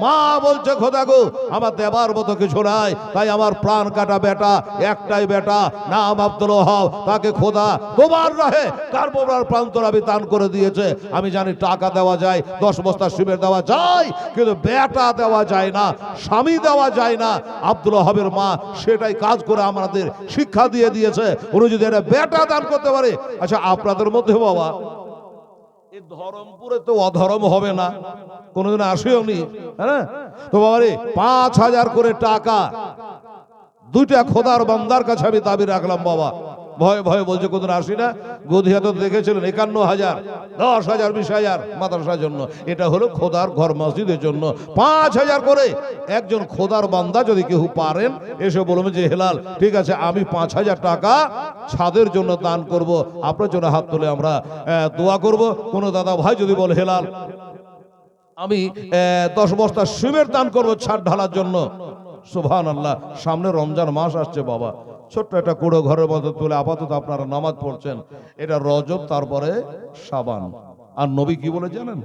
মা বলছে, খোদা গো আমার দেবার মতো কিছু নাই, তাই আমার প্রাণ কাটা বেটা, একটাই বেটা, নাম আব্দুল ওয়াহাব, তাকে খোদা তোমার রাহে কারবালার প্রান্তর আমি দান করে দিয়েছে। আমি জানি টাকা দেওয়া যায়, 10 বস্তা সিমেন্ট দেওয়া যায়, কিন্তু বেটা দেওয়া যায় না, স্বামী দেওয়া যায় না। আব্দুল ওয়াহাবের মা সেটাই কাজ করে আমাদের শিক্ষা দিয়ে দিয়েছে। উনি যদি এটা বেটা দান করতে পারে, আচ্ছা আপনাদের মধ্যে বাবা ধরমপুরে তো অধর্ম হবে না, কোনদিন আসেও নি, হ্যাঁ। তো বাবারে 5000 করে টাকা 2টা খোদার বান্দার কাছে আমি দাবি রাখলাম। বাবা ভয়ে ভয়ে বলছে, কোনদিন আসি না। গদিয়া তো দেখেছিলেন 51,000, 10,000, 20,000 মাদ্রাসার জন্য। এটা হলো খোদার ঘর মসজিদের জন্য। 5000 করে একজন খোদার বান্দা যদি কেউ পারেন, এসে বলবেন যে হেলাল ঠিক আছে, আমি 5000 টাকা ছাদের জন্য দান করব, আপনার জন্য হাত তুলে আমরা দোয়া করব। কোন দাদা ভাই যদি বলে হেলাল আমি 10 বস্তা সিমেন্ট দান করবো ছাদ ঢালার জন্য। সুবহানাল্লাহ। সামনে রমজান মাস আসছে বাবা, ছোট্ট একটা কুড়ো ঘরের মধ্যে তুলে আপাতত আপনারা নামাজ পড়ছেন। এটা রজব, তারপরে শাবান। আর নবী কি বলে জানেন?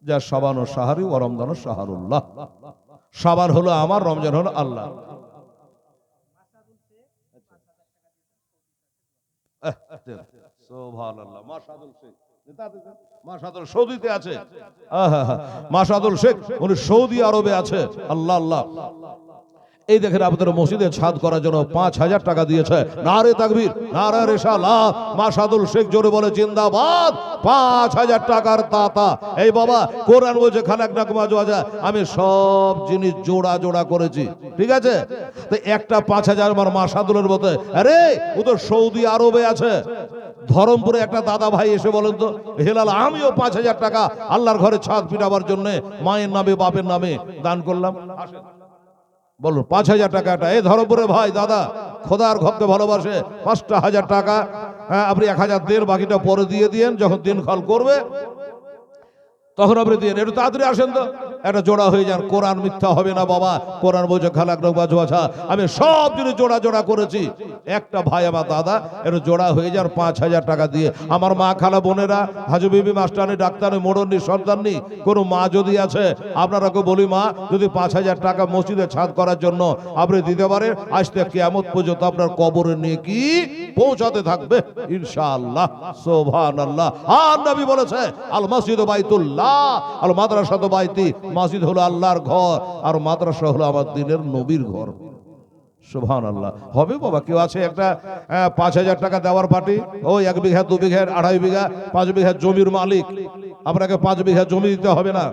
যা শাবান ও শাহরি ও রমজান ও শাহরুল্লাহ। শাবান হলো আমার, রমজান হলো আল্লাহ। সুবহানাল্লাহ। মাশাদুল সৌদিতে আছে। মাশাদুল শেখ উনি সৌদি আরবে আছে। আল্লাহ আল্লাহ। এই দেখেন আপনাদের মসজিদে ছাদ করার জন্য 5,000 টাকা দিয়েছে। নারে তাকবীর, নারে রিসালাহ। মাশাদুল শেখ জোরে বলে জিন্দাবাদ। 5,000 টাকার দাতা। এই বাবা, কোরআন বলছে খালাক নাকুম আজওয়াজা, আমি সব জিনিস জোড়া জোড়া করেছি, ঠিক আছে? তো একটা 5,000 আমার মাশাদুলের মতে, আরে ও তো সৌদি আরবে আছে। ধরমপুরে একটা দাদা ভাই এসে বলেন তো, হেলাল আমিও 5,000 টাকা আল্লাহর ঘরে ছাদ পিটাবার জন্য মায়ের নামে বাপের নামে দান করলাম। বলুন 5,000 টাকাটা। এই ধরমপুরে ভাই দাদা খোদার ঘরকে ভালোবাসে, 5,000 টাকা আপনি 1,000 দেন, বাকিটা পরে দিয়ে দিয়েন, যখন দিন খাল করবে তখন আপনি দিয়ে একটু তাড়াতাড়ি আসেন তো, একটা জোড়া হয়ে যান। কোরআন মিথ্যা হবে না বাবা। কোরআন বলছে খালাক নবাজ বাছা, আমি সব জিনিস জোড়া জোড়া করেছি। একটা ভাই আমার দাদা একটু জোড়া হয়ে যান 5,000 টাকা দিয়ে। আমার মা খালা বোনেরা, হাজু বিবি, মাস্টারনি, ডাক্তারনি, মোড়নি, সর্দারনি, কোনো মা যদি আছে আপনারাকে বলি, মা যদি 5,000 টাকা মসজিদে ছাদ করার জন্য আপনি দিতে পারেন, আজ থেকে কিয়ামত পর্যন্ত আপনার কবরে নিয়ে কি পৌঁছাতে থাকবে ইনশাআল্লাহ। সুবহানাল্লাহ। আর নবী বলেছে আল মসজিদু বাইতুল্লাহ আর মাদ্রাসা তো বাইতি। মসজিদ হলো আল্লাহর ঘর আর মাদ্রাসা হলো আমার দ্বীনের নবীর ঘর। সুবহানাল্লাহ। হবে বাবা, কেউ আছে একটা 5,000 টাকা দেওয়ার পার্টি, ওই 1 বিঘা 2 বিঘা 2.5 বিঘা 5 বিঘা জমির মালিক, আপনাকে 5 বিঘা জমি দিতে হবে না,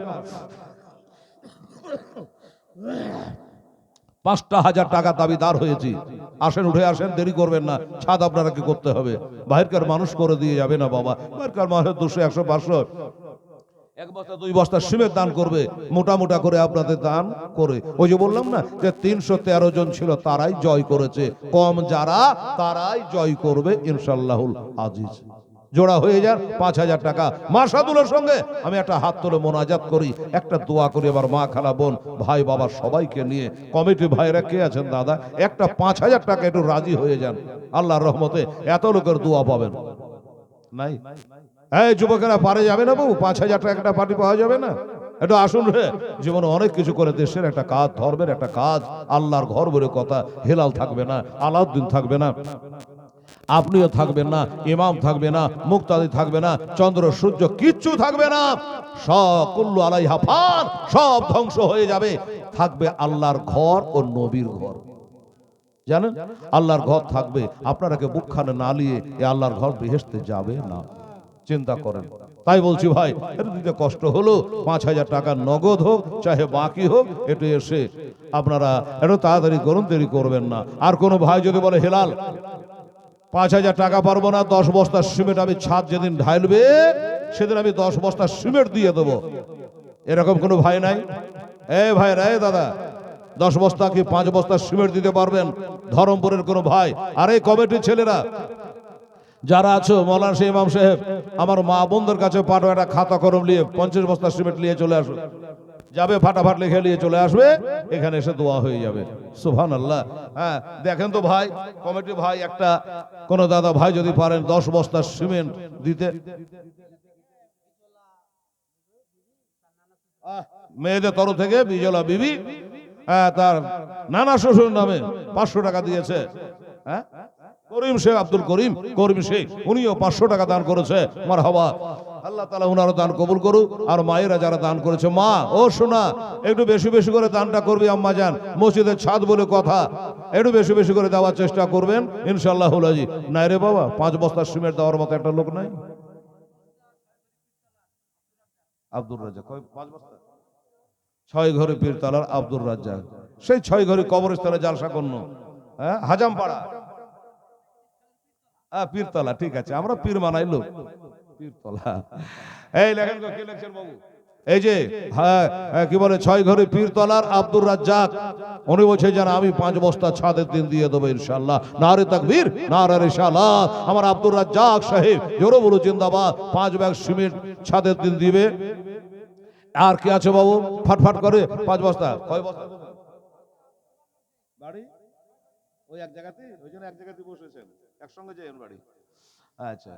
5,000 টাকা দাবিদার হয়েছি। আসেন, উঠে আসেন, দেরি করবেন না। ছাদ আপনারা কি করতে হবে? বাহিরকার মানুষ করে দিয়ে যাবে না বাবা। বাহিরকার মানুষ 200 100 500 1 বস্তা 2 বস্তা সিমেন্ট দান করবে, মোটা মোটা করে আপনাদের দান করে। ওই যে বললাম না যে 313 জন ছিল, তারাই জয় করেছে। কম যারা তারাই জয় করবে ইনশাআল্লাহুল আজিজ। জোড়া হয়ে যান 5,000 টাকা। মাশাদুলের সঙ্গে আমি একটা হাত তুলে মোনাজাত করি, একটা দোয়া করি। আবার মা খালা বোন ভাই বাবা সবাইকে নিয়ে কমিটি ভাইরা কে আছেন দাদা, একটা 5,000 টাকা একটু রাজি হয়ে যান। আল্লাহর রহমতে এত লোকের দোয়া পাবেন। নাই এই যুবকেরা পারে যাবে না বাবু, 5,000 টাকা একটা পার্টি পাওয়া যাবে না? একটু আসুন রে। জীবনে অনেক কিছু করে, দেশের একটা কাজ, ধর্মের একটা কাজ, আল্লাহর ঘর বলে কথা। হেলাল থাকবে না, আলাউদ্দিন থাকবে না, আপনিও থাকবেন না, ইমাম থাকবে না, মুক্তাদি থাকবে না, চন্দ্র সূর্য কিচ্ছু থাকবে না। সব কুল্লু আলাইহা ফান, সব ধ্বংস হয়ে যাবে। থাকবে আল্লাহর ঘর ও নবীর ঘর। জানেন আল্লাহর ঘর থাকবে, আপনারাকে বুকখানে না নিয়ে এ আল্লাহর ঘর বেহেশতে যাবে না। চিন্তা করেন। তাই বলছি ভাই, এটা দিতে কষ্ট হলো, 5,000 টাকা নগদ হোক চাহে বাকি হোক, একটু এসে আপনারা একটু তাড়াতাড়ি করুন, দেরি করবেন না। আর কোনো ভাই যদি বলে হেলাল 5,000 টাকা পারবো না, 10 বস্তা সিমেন্ট আমি ছাদ যেদিন ঢালবে সেদিন আমি 10 বস্তা সিমেন্ট দিয়ে দেবো, এরকম কোনো ভাই নাই? এই ভাই রে দাদা, 10 বস্তা কি 5 বস্তা সিমেন্ট দিতে পারবেন? ধরমপুরের কোনো ভাই? আর এই কমিটির ছেলেরা যারা আছো, মৌলানা শাহ ইমাম সাহেব, আমার মা বোনদের কাছে পাঠো, একটা খাতা কলম নিয়ে 50 বস্তা সিমেন্ট নিয়ে চলে আসো। যাবে, ফাটাফাট লিখে নিয়ে চলে আসবে, এখানে এসে দোয়া হয়ে যাবে। সুবহানাল্লাহ। হ্যাঁ দেখেন তো ভাই, কমিটি ভাই একটা কোন দাদা ভাই যদি পারেন 10 বস্তা সিমেন্ট দিতে। মেয়েদের তরফ থেকে বিজলা বিবি তার নানা শ্বশুর নামে 500 টাকা দিয়েছে। হ্যাঁ করিম শেখ, আব্দুল করিম করিম শেখ, উনিও 500 টাকা দান করেছে। মারহাবা, আল্লাহ তাআলা উনারও দান কবুল করুক। আর মায়েরা যারা দান করেছে, মা ও শোনা, একটু বেশি বেশি করে দানটা করবি আম্মা জান। মসজিদের ছাদ বলে কথা, একটু বেশি বেশি করে দেওয়ার চেষ্টা করবেন ইনশাআল্লাহুল আজিজ। নাই রে বাবা, 5 বস্তা সিমেন্ট দেওয়ার মতো একটা লোক নাই। আব্দুর রাজ্জাক 5 বস্তা, 6 ঘরে পীরতলার আব্দুর রাজ্জাক, সেই 6 ঘরে কবরস্থানে জালসা করল। হ্যাঁ হাজামপাড়া পীরতলা, ঠিক আছে, আমরা পীর মানাই লোক, পীরতলা। এই লেখেন কে লেখছেন বাবু? এই যে কি বলে 6 ঘরে পীরতলার আব্দুর রাজ্জাক, উনি বলছে যেন আমি 5 বস্তা ছাদের দিন দিয়ে দেবো ইনশাআল্লাহ। নারে তাকবীর, নারে রিসালাত। আমার আব্দুর রাজ্জাক সাহেব জোরে বলো জিন্দাবাদ। 5 ব্যাগ সিমেন্ট ছাদের দিন দিবে। আর কি আছে বাবু? ফাটফাট করে 5 বস্তা। কয় বস্তা দেবেন? বাড়ি ওই এক জায়গাতে, ওই জন্য এক জায়গাতে বসেছেন, একসঙ্গে যাবেন বাড়ি। আচ্ছা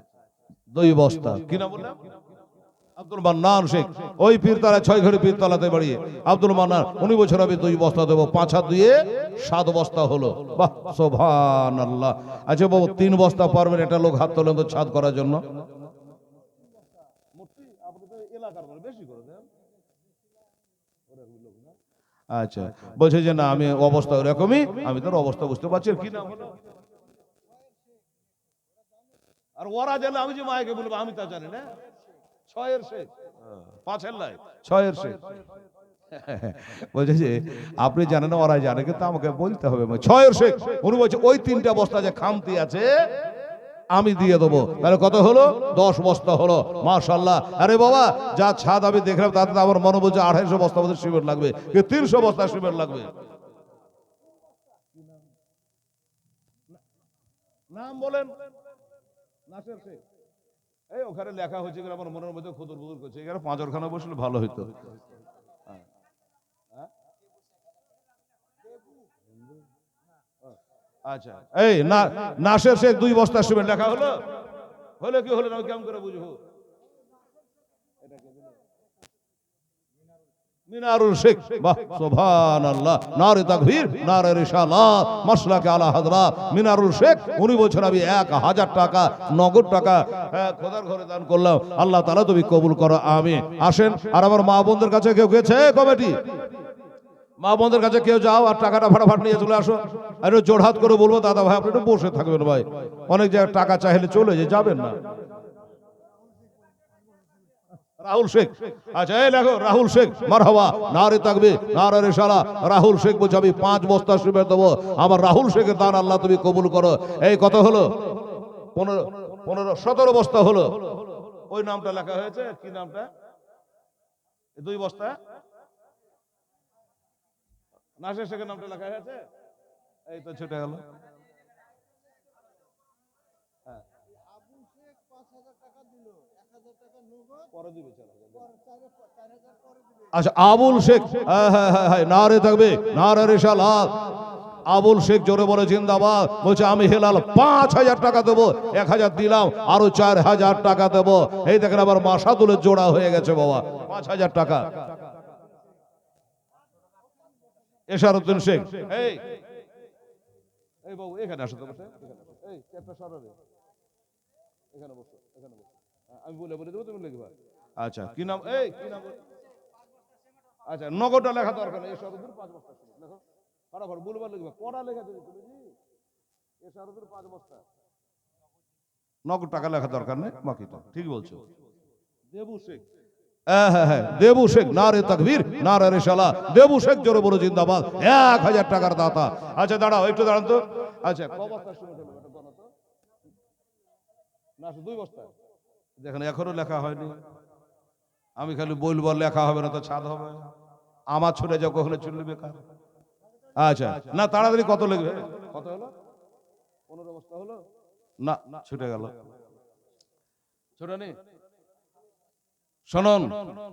2 বস্তা। কি নাম বললাম? আব্দুল মান্নান শেখ, ওই পীরতলা 6 ঘড়ি পীরতলাতে বাড়ি। আব্দুল মান্নান, উনি বছর আমি 2 বস্তা দেবো। 5 আর 2 7 বস্তা হলো। বাহ সুবহানাল্লাহ। আচ্ছা বাবু 3 বস্তা পারবেন? এটা লোক হাত তোলেন তো ছাদ করার জন্য। আচ্ছা বলছে যে না আমি অবস্থা ওরকমই, আমি তোর অবস্থা বুঝতে পারছি। কি নাম হলো? আর ওরা জানে, আমি যে মায়কে বলবো আমি তা জানি না। 6 শেখ, 5 লাই 6 শেখ। বলছে যে আপনি জানেন না, ওরা জানে, কিন্তু আমাকে বলতে হবে। 6 শেখ উনি বলছে ওই 3টা বস্তা যে খামতি আছে আমি দিয়ে দেবো। তাহলে কত হলো? 10 বস্তা হলো। মাশাআল্লাহ। আরে বাবা যা ছাদ আমি দেখলাম তাতে তো আমার মনে বলছে 250 বস্তা মতো সিমেন্ট লাগবে, কি 300 বস্তা সিমেন্ট লাগবে। নাম বলেন? নাসির শেখ। এই ওখানে লেখা হয়েছে, আমার মনের মধ্যে খুদুর বুদুর করছে, এখানে 5খানা বসলে ভালো হইতো। আচ্ছা এই না নাসির শেখ 2 বস্তা সিমেন্ট লেখা হলো। হলো কি হলো না কেমন করে বুঝবো? মিনারুল শেখ। বাহ সুবহানাল্লাহ। নারে তাকবীর, নারে রিসালাত, মাসলাকে আলা হযরত মিনারুল শেখ। উনি বলছেন আমি 1000 টাকা নগদ টাকা খোদার ঘরে দান করলাম। আল্লাহ তাআলা তুমি কবুল করো, আমিন। আসেন। আর আমার মা বোনদের কাছে কেউ গেছে কমিটি? মা বোনদের কাছে কেউ যাও আর টাকাটা ফাটাফাট নিয়ে চলে আসো। আর জোড়হাত করে বলবো দাদা ভাই আপনি একটু বসে থাকবেন ভাই, অনেক জায়গায় টাকা চাইলে চলে যাবেন না। রাহুল শেখ। আচ্ছা এই লেখো রাহুল শেখ। মারহাবা, নারে তাকবীর, নারে রিসালাত। রাহুল শেখ বলছে আমি 5 বস্তা সিমেন্ট দেবো। আমার রাহুল শেখের দান আল্লাহ তুমি কবুল করো। এই কত হলো? 15 17 বস্তা হলো। ওই নামটা লেখা হয়েছে, কি নামটা? 2 বস্তা নাসির শেখের নামটা লেখা হয়েছে। এই তো ছুটে গেল। আচ্ছা আবুল শেখ, হ্যাঁ নারে থাকবে, নারে রিসালাত। আবুল শেখ জোরে বলে জিন্দাবাদ। বলছে আমি হেলাল 5000 টাকা দেবো। 1000 দিলাম, আরো 4000 টাকা দেবো। এই দেখেন আবার মাসাদুলের জোড়া হয়ে গেছে বাবা, 5000 টাকা। এশারউদ্দিন শেখ। এই এই বাবু এখানে আসো তো, বসে এই একটা সরাবে এখানে বসো, এখানে বসো। আমি বলে দেবো, তুমি লিখবা। আচ্ছা কি নাম? এই কি নাম? আচ্ছা নগদটা লেখা দরকার নেই। এশারউদ্দিন 5 বস্তা লেখো, ফটাফট বলবার লিখবা। কড়া লেখা দেবে তুমি জি। এশারউদ্দিন 5 বস্তা নগদ টাকা লেখা দরকার নেই, বাকিটা ঠিক বলছো। দেবু শেখ। হ্যাঁ দেবু শেখ। নারে তাকবীর, নারে রিসালাত। দেবু শেখ জোরে বলো জিন্দাবাদ। 1000 টাকার দাতা। আচ্ছা দাঁড়াও একটু, দাঁড়ান তো। আচ্ছা ক বস্তা সিমেন্ট হলো এটা বলো তো? না 2 বস্তা। দেখেন এখনো লেখা হয়নি। আমি খালি বলবো লেখা হবে না তো ছাদ হবে। আমার ছুটে যাও কখনো চলবে বেকার। আচ্ছা না তাড়াতাড়ি কত লিখবে? কত হলো? 15 বস্তা হলো না, ছুটে গেল। ছোট নেই। শুনুন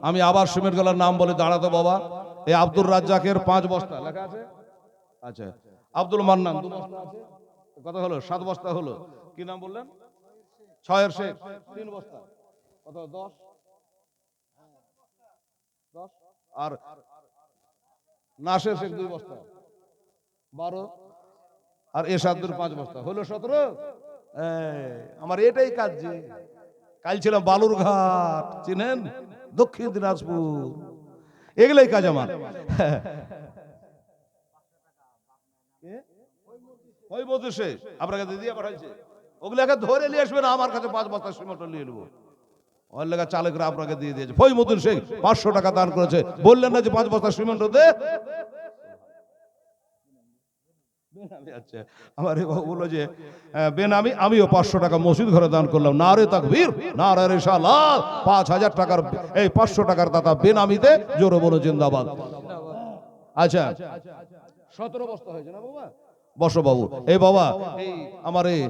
আমি আবার সিমেন্ট গুলোর নাম বলে দাঁড়াতো বাবা। এই আব্দুর রাজ্জাকের 5 বস্তা লেখা আছে। আচ্ছা আব্দুল মান্নান 2 বস্তা আছে। কত হলো? 7 বস্তা হলো। কি নাম বললেন? 6 শেখ 3 বস্তা। কত? 10 আর নাসির শেখ 2 বস্তা 12 আর এশাদুর 5 বস্তা হলো 17। আমার এটাই কাজ। যে কাল ছিলাম বালুরঘাট, চিনেন? দক্ষিণ দিনাজপুর, এগুলাই কাজ আমার। ওই বলছে আপনার কাছে দিয়ে পাঠাইছে, ওগুলাকে ধরে নিয়ে আসবেন আমার কাছে। 5 বস্তা সিমেন্ট নিয়ে নেবো। ওর লেখা চালকরা আপনাকে দিয়ে দিয়েছে। ফইমুদ্দিন শেখ 500 টাকা দান করেছে। বললেন না যে 5 বস্তা সিমেন্ট দে। আচ্ছা আমার বললো যে বেনামি, আমিও 500 টাকা মসজিদ ঘরে দান করলাম। নারে তাকবীর, নারে রিসালাত। 5000 টাকার এই 500 টাকার দাতা বেনামিতে জোরে বলো জিন্দাবাদ। আচ্ছা 17 বস্তা হয়েছে না বাবা? বসো বাবু। এই বাবা, এই আমার এই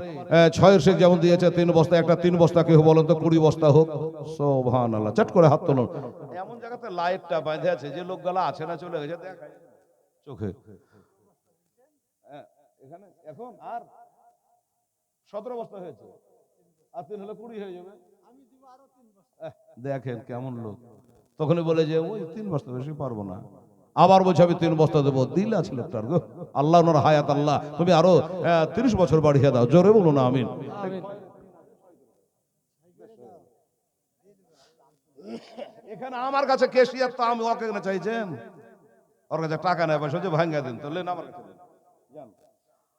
ছয়ের শেখ যেমন দিয়েছে 3 বস্তা, একটা 3 বস্তা কেউ বলেন তো 20 বস্তা হোক। সুবহানাল্লাহ, চট করে হাত তুলুন। এমন জায়গাতে লাইটটা বাঁধে আছে যে লোকগুলা আছে না চলে গেছে দেখায় চোখে। এখানে এখন আর 17 বস্তা হয়েছে, আর 3 হলে 20 হয়ে যাবে। দেখেন কেমন লোক, তখনই বলে যে ওই 3 বস্তা বেশি পারবো না, আবার বলছে আমি 3 বস্তা দেবো। দিল আছে লোকটার গো, আল্লাহ ওনার হায়াত, আল্লাহ তুমি আরো 30 বছর বাড়িয়ে দাও, জোরে বলো না আমিন। এখানে আমার কাছে কেশিয়ার তো আমি ওকে না চাইছেন, ওর কাছে টাকা নেই পয়সা, যে ভাঙ্গা দিন তো লেন আমার কাছে।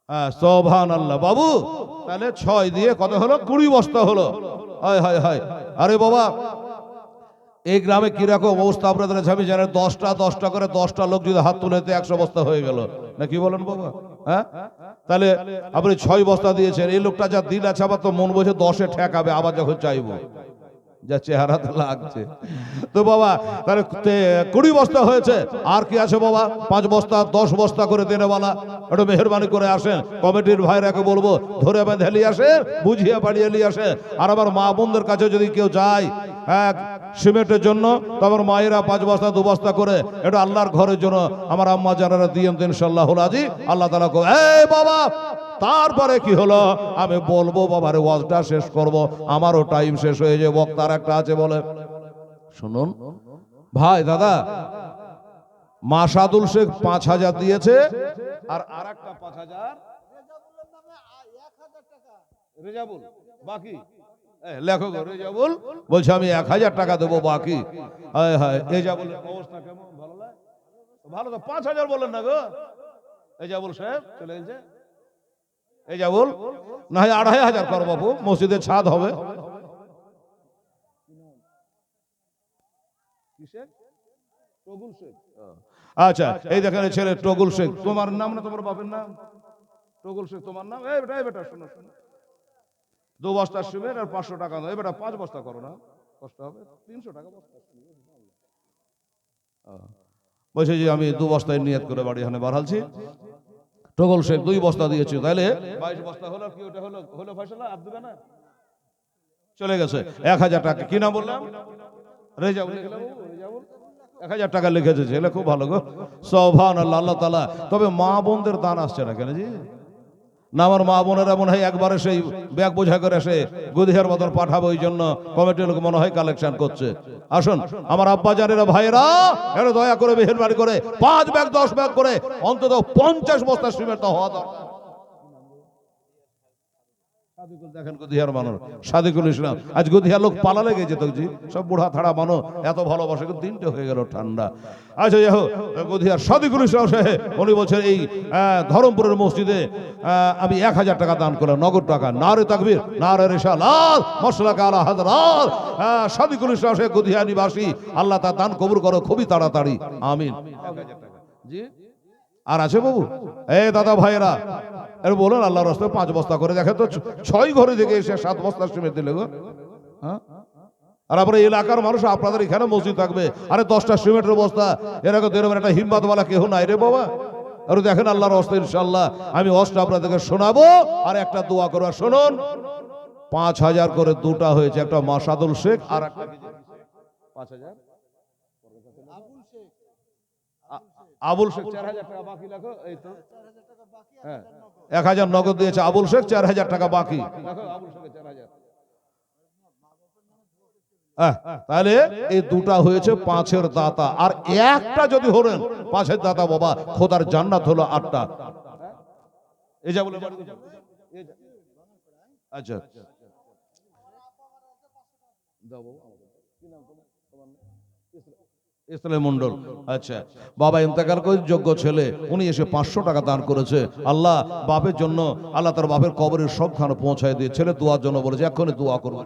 হ্যাঁ সুবহানাল্লাহ বাবু, তাহলে 6 দিয়ে কত হলো? 20 বস্তা হলো। হায় হায় হায়। আরে বাবা, এই গ্রামে কিরকম অবস্থা আপনাদের আমি জানি। 10টা করে 10টা লোক যদি হাত তুলে 100 বস্তা হয়ে গেল, না কি বলেন বাবা? হ্যাঁ, তাহলে আপনি 6 বস্তা দিয়েছেন। এই লোকটা যা দিল আছে, আবার তো মন বোঝে 10-এ ঠেকাবে, আবার যখন চাইবো যা চেহারাতে লাগছে। তো বাবা তাহলে 20 বস্তা হয়েছে। আর কি আছে বাবা? 5 বস্তা 10 বস্তা করে দেনেওয়ালা একটু মেহরবানি করে আসেন। কমিটির ভাইরাকে বলবো ধরে বেঁধে নিয়ে আসেন, বুঝিয়ে পাড়িয়ে নিয়ে আসেন। আর আমার মা বোনদের কাছে যদি কেউ যায় সিমেন্টের জন্য, তো আমার মায়েরা 5 বস্তা 2 বস্তা করে এটা আল্লাহর ঘরের জন্য আমার আম্মা জানারা দিয়েন ইনশাআল্লাহ রাজি। আল্লাহ তাআলা কো এই বাবা, তারপরে কি হলো আমি বলবো বাবার ওয়াজটা শেষ করব, আমারও টাইম শেষ হয়ে যায়। বক্তার একটা আছে বলে, শুনুন ভাই দাদা, মাসাদুল শেখ 5000 দিয়েছে, আর আরেকটা 5000 রেজাবুল বাকি। লেখক রেজাবুল বলছে আমি 1000 টাকা দেবো বাকি। হায় হায়, রেজাবুলের অবস্থা কেমন? ভালো না? ভালো তো 5000 বলেন না গো। রেজাবুল সাহেব চলে গেছে। এই যা বল না হয় 2500 করো বাবু, মসজিদের ছাদ হবে। আচ্ছা, এই দেখেন ছেলে টগুল শেখ। তোমার নাম না তোমার বাপের নাম? টগুল শেখ তোমার নাম? এই বেটা, এই বেটা শোনো শোনো, 2 বস্তা সিমেন্ট আর 500 টাকা দাও। এই বেটা 5 বস্তা করো না, কষ্ট হবে। 300 টাকা বস্তা। বলছে যে আমি 2 বস্তায় নিয়ত করে বাড়ি এখানে বাড়ালছি। টগল শেখ 2 বস্তা দিয়েছি, তাহলে 22 বস্তা হলো। কি ওটা হলো? হলো ফয়সালা? আর দিবে না, চলে গেছে। 1000 টাকা। কি নাম বললাম? রেজাউল। লিখলাম রেজাউল, 1000 টাকা লিখেছে ছেলে, খুব ভালো গো। সুবহানাল্লাহ, আল্লাহ তাআলা। তবে মা বোনদের দান আসছে না কেন জি? না আমার মা বোনেরা মনে হয় একবারে সেই ব্যাগ বোঝা করে এসে গুদিহার মতন পাঠাবো, ওই জন্য কমিটির লোক মনে হয় কালেকশন করছে। আসুন আমার আব্বা জানেরা ভাইরা, এর দয়া করে মেহেরবানি করে 5 ব্যাগ 10 ব্যাগ করে অন্তত 50 বস্তা সিমেন্ট হওয়া দরকার। দেখেন গুদিহার মানুষ, সাদিকুল ইসলাম, আজ গুদিহার লোক পালালে গেছে তো জি, সব বুড়া থাড়া মানুষ, এত ভালোবাসে, কিন্তু দিনটা হয়ে গেল ঠান্ডা। আচ্ছা যাই হোক, গুদিহার সাদিকুল ইসলাম সাহেব উনি বলছেন এই ধরমপুরের মসজিদে আমি 1000 টাকা দান করলাম, নগদ টাকা। নারে তাকবীর, নারে রিসালাত, মাশরাকা আলা হযরত সাদিকুল ইসলাম সাহেব গুদিহা নিবাসী, আল্লাহ তার দান কবুল করো খুবই তাড়াতাড়ি, আমিন। 1000 টাকা জি। আর আছে বাবু? এই দাদা ভাইরা এর বলুন আল্লাহর রাস্তায় 5 বস্তা করে। দেখেন তো 6 ঘরে থেকে এসে 7 বস্তা সিমেন্ট দিলে গো। হ্যাঁ, আর আপনার এলাকার মানুষ, আপনাদের এখানে মসজিদ থাকবে, আরে 10টা সিমেন্টের বস্তা এরকম দেবেন, একটা হিম্মতওয়ালা কেউ নাই রে বাবা। আর দেখেন আল্লাহর রাস্তায় ইনশাআল্লাহ আমি ওয়াজটা আপনাদেরকে শোনাবো, আর একটা দোয়া করব। শুনুন, 5000 করে 2টা হয়েছে, একটা মাসাদুল শেখ আর একটা 5000 আবুল শেখ 4000 টাকা বাকি। লেখো এই তো, হ্যাঁ 1000 নগদ দিয়েছে আবুল শেখ, 4000 টাকা বাকি। লেখো আবুল শেখ 4000। তাহলে এই 2টা হয়েছে 5-এর দাতা, আর একটা যদি হলেন 5-এর দাতা বাবা, খোদার জান্নাত হলো 8টা। এই যা বলে আচ্ছা দাও বাবা, কি নাম তোমার? ইসলাম মন্ডল। আচ্ছা, বাবা ইন্তেকাল করে যোগ্য ছেলে, উনি এসে 500 টাকা দান করেছে। আল্লাহ বাপের জন্য, আল্লাহ তার বাপের কবরের সবখানে পৌঁছায় দিয়ে, ছেলে দোয়ার জন্য বলেছে, এক্ষুনি দোয়া করবো।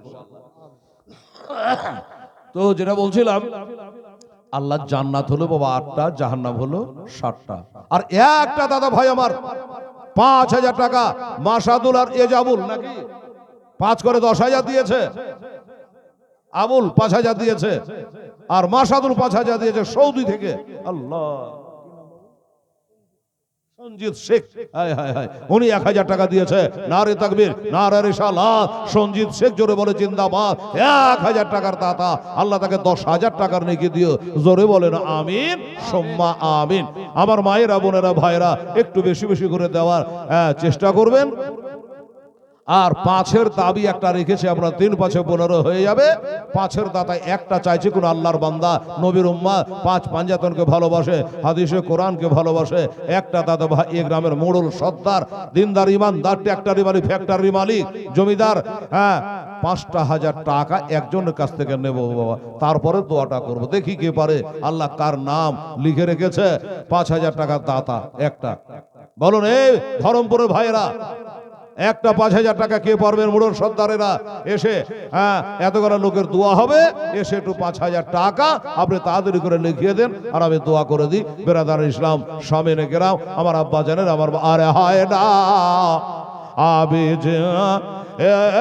তো যেটা বলছিলাম, আল্লাহ জান্নাত হলো বাবা 8টা, জাহান্নাম হলো 7টা। আর একটা দাদা ভাই আমার 5000 টাকা মাসাদুল আর এজাবুল নাকি 5 করে 10,000 দিয়েছে। আবুল 5000 দিয়েছে, আর মাসাদুল 5000 দিয়েছে সৌদি থেকে। আল্লাহ, সঞ্জিত শেখ, হায় হায় হায়, উনি 1000 টাকা দিয়েছে। নারে তাকবীর, নারে রিসালাত। সঞ্জিত শেখ জোরে বলে জিন্দাবাদ। 1000 টাকার দাতা, আল্লাহ তাকে 10,000 টাকার নেকি দিও। জোরে বলেন আমিন সুম্মা আমিন। আমার মায়েরা, বোনেরা, ভাইরা, একটু বেশি বেশি করে দেওয়ার চেষ্টা করবেন। আর 5-এর দাবি একটা রেখেছে আমরা, 3 5 15 হয়ে যাবে। 5-এর দাতায় একটা চাইছে কোন আল্লাহর বান্দা, নবীর উম্মাহ, 5 পাঞ্জাতনকে ভালোবাসে, হাদিসে কোরআনকে ভালোবাসে। একটা দাদা ভাই, এই গ্রামের মোড়ল, সর্দার, দিনদার, ইমানদার, ট্র্যাক্টরি মালিক, ফ্যাক্টরি মালিক, জমিদার, 5,000 টাকা একজনের কাছ থেকে নেব বাবা, তারপরে দোয়াটা করব। দেখি কে পারে, আল্লাহ কার নাম লিখে রেখেছে। 5,000 টাকার দাতা একটা, বলুন এই ধরমপুরের ভাইয়েরা, একটা 5,000 টাকা কে পারবেন? মুড়োর সর্দারেরা এসে, এতগুলো লোকের দোয়া হবে, এসে একটু 5,000 টাকা আপনি তাড়াতাড়ি করে লিখিয়ে দেন, আর আমি দোয়া করে দিই। বেরাদার ইসলাম, সামিনে কেরাম, আমার আব্বা জানেন, আমার আরে হায় না আবিজ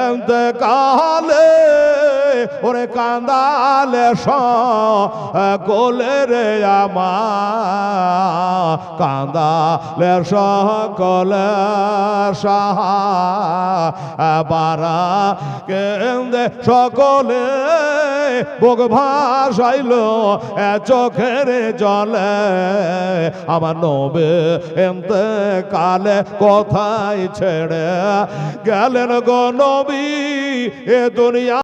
এন্তকালে ওরে কান্দালে সকলে রে আমার, কান্দালে সকলে সাহাবারা কেন্দে সকলে বুক ভাসাইল চোখের জলে, আমার নবে এন্তকালে কোথায় ছেড়ে গেলেন গো নবী এ দুনিয়া।